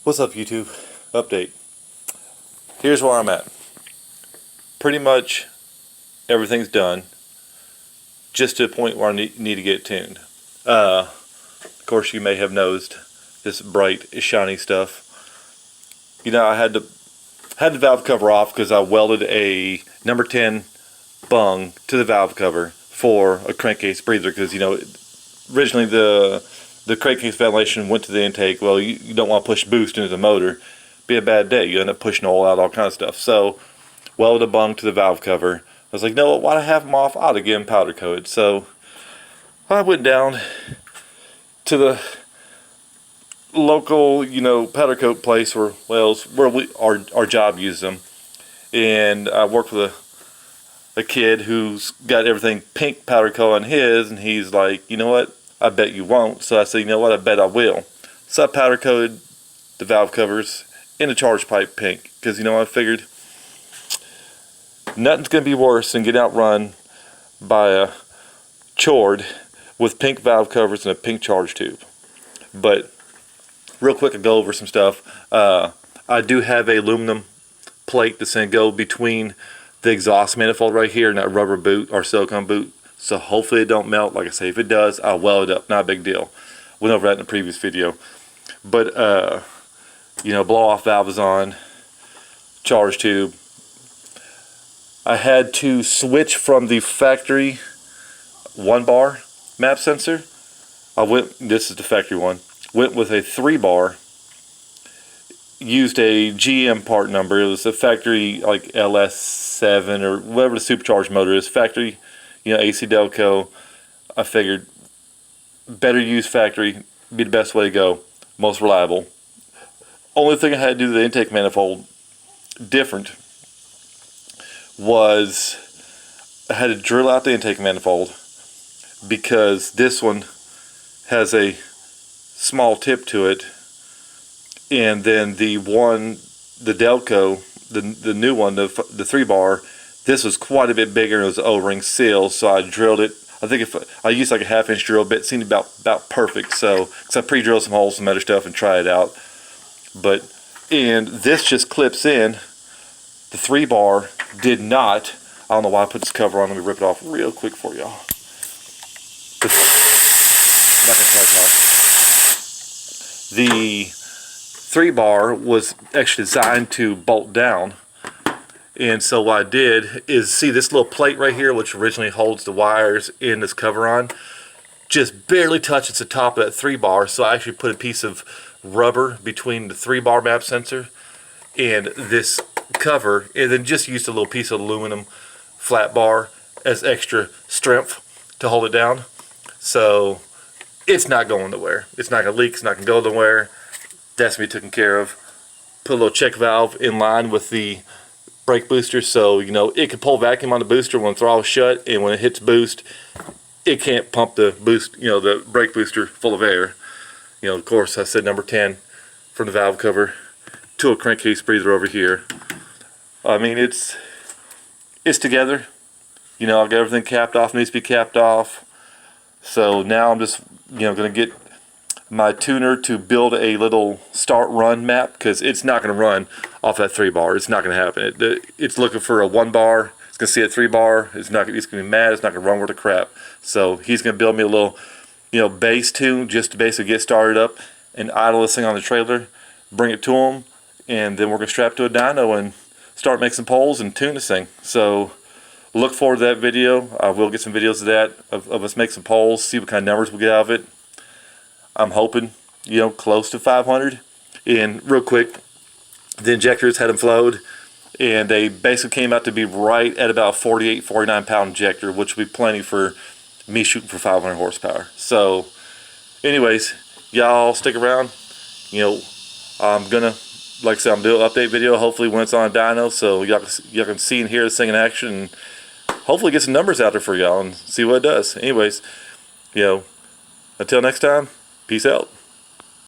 What's up, YouTube? Update. Here's where I'm at. Pretty much everything's done, just to the point where I need to get it tuned. Of course, you may have noticed this bright, shiny stuff. You know, I had the valve cover off because I welded a number 10 bung to the valve cover for a crankcase breather. Because, you know, originally the crankcase ventilation went to the intake. Well, you don't want to push boost into the motor. Be a bad day. You end up pushing oil out, all kind of stuff. So, welded a bung to the valve cover. I was like, no, why do I have them off? I ought to get them powder coated. So, I went down to the local, you know, powder coat place where our job uses them. And I worked with a kid who's got everything pink powder coat on his, and he's like, you know what? I bet you won't. So I said, you know what? I bet I will. So I powder coated the valve covers in the charge pipe pink, because, you know, I figured nothing's going to be worse than getting outrun by a chord with pink valve covers and a pink charge tube. But real quick, I'll go over some stuff. I do have a aluminum plate that's going to go between the exhaust manifold right here and that rubber boot or silicone boot. So hopefully it don't melt. Like I say, if it does, I'll weld it up. Not a big deal. Went over that in the previous video. But, you know, blow off valve is on. Charge tube. I had to switch from the factory 1-bar map sensor. This is the factory one. Went with a 3-bar. Used a GM part number. It was a factory like LS7 or whatever the supercharged motor is. Factory, you know, AC Delco. I figured better use factory, be the best way to go, most reliable. Only thing I had to do to the intake manifold different was I had to drill out the intake manifold, because this one has a small tip to it, and then the Delco, the new one, the 3-bar, this was quite a bit bigger and it was O-ring sealed, so I drilled it. I think if I used like a 1/2-inch drill bit, it seemed about perfect. So, because I pre-drilled some holes, some other stuff, and tried it out. And this just clips in. The 3-bar did not. I don't know why I put this cover on. Let me rip it off real quick for y'all. The 3-bar was actually designed to bolt down. And so what I did is, see this little plate right here, which originally holds the wires in this cover on, just barely touches the top of that 3-bar. So I actually put a piece of rubber between the 3-bar map sensor and this cover, and then just used a little piece of aluminum flat bar as extra strength to hold it down. So it's not going nowhere. It's not going to leak. It's not going to go nowhere. That's going to be taken care of. Put a little check valve in line with the brake booster, so you know it can pull vacuum on the booster when the throttle's shut, and when it hits boost, it can't pump the boost, you know, the brake booster full of air. You know, of course, I said number 10 from the valve cover to a crankcase breather over here. I mean, it's together. You know, I've got everything capped off, needs to be capped off. So now I'm just, you know, going to get my tuner to build a little start-run map, because it's not going to run off that 3-bar. It's not going to happen. It's looking for a 1-bar. It's going to see a 3-bar. It's going to be mad. It's not going to run worth a crap. So he's going to build me a little, you know, base tune just to basically get started up and idle this thing on the trailer, bring it to him, and then we're going to strap to a dyno and start making some poles and tune this thing. So look forward to that video. I will get some videos of that, of us make some poles, see what kind of numbers we get out of it. I'm hoping, you know, close to 500. And real quick, the injectors had them flowed, and they basically came out to be right at about 48, 49 pound injector, which would be plenty for me shooting for 500 horsepower. So anyways, y'all stick around. You know, I'm gonna, like I said, I'm doing an update video hopefully when it's on dyno, so y'all can see and hear this thing in action, and hopefully get some numbers out there for y'all and see what it does. Anyways, you know, until next time, peace out.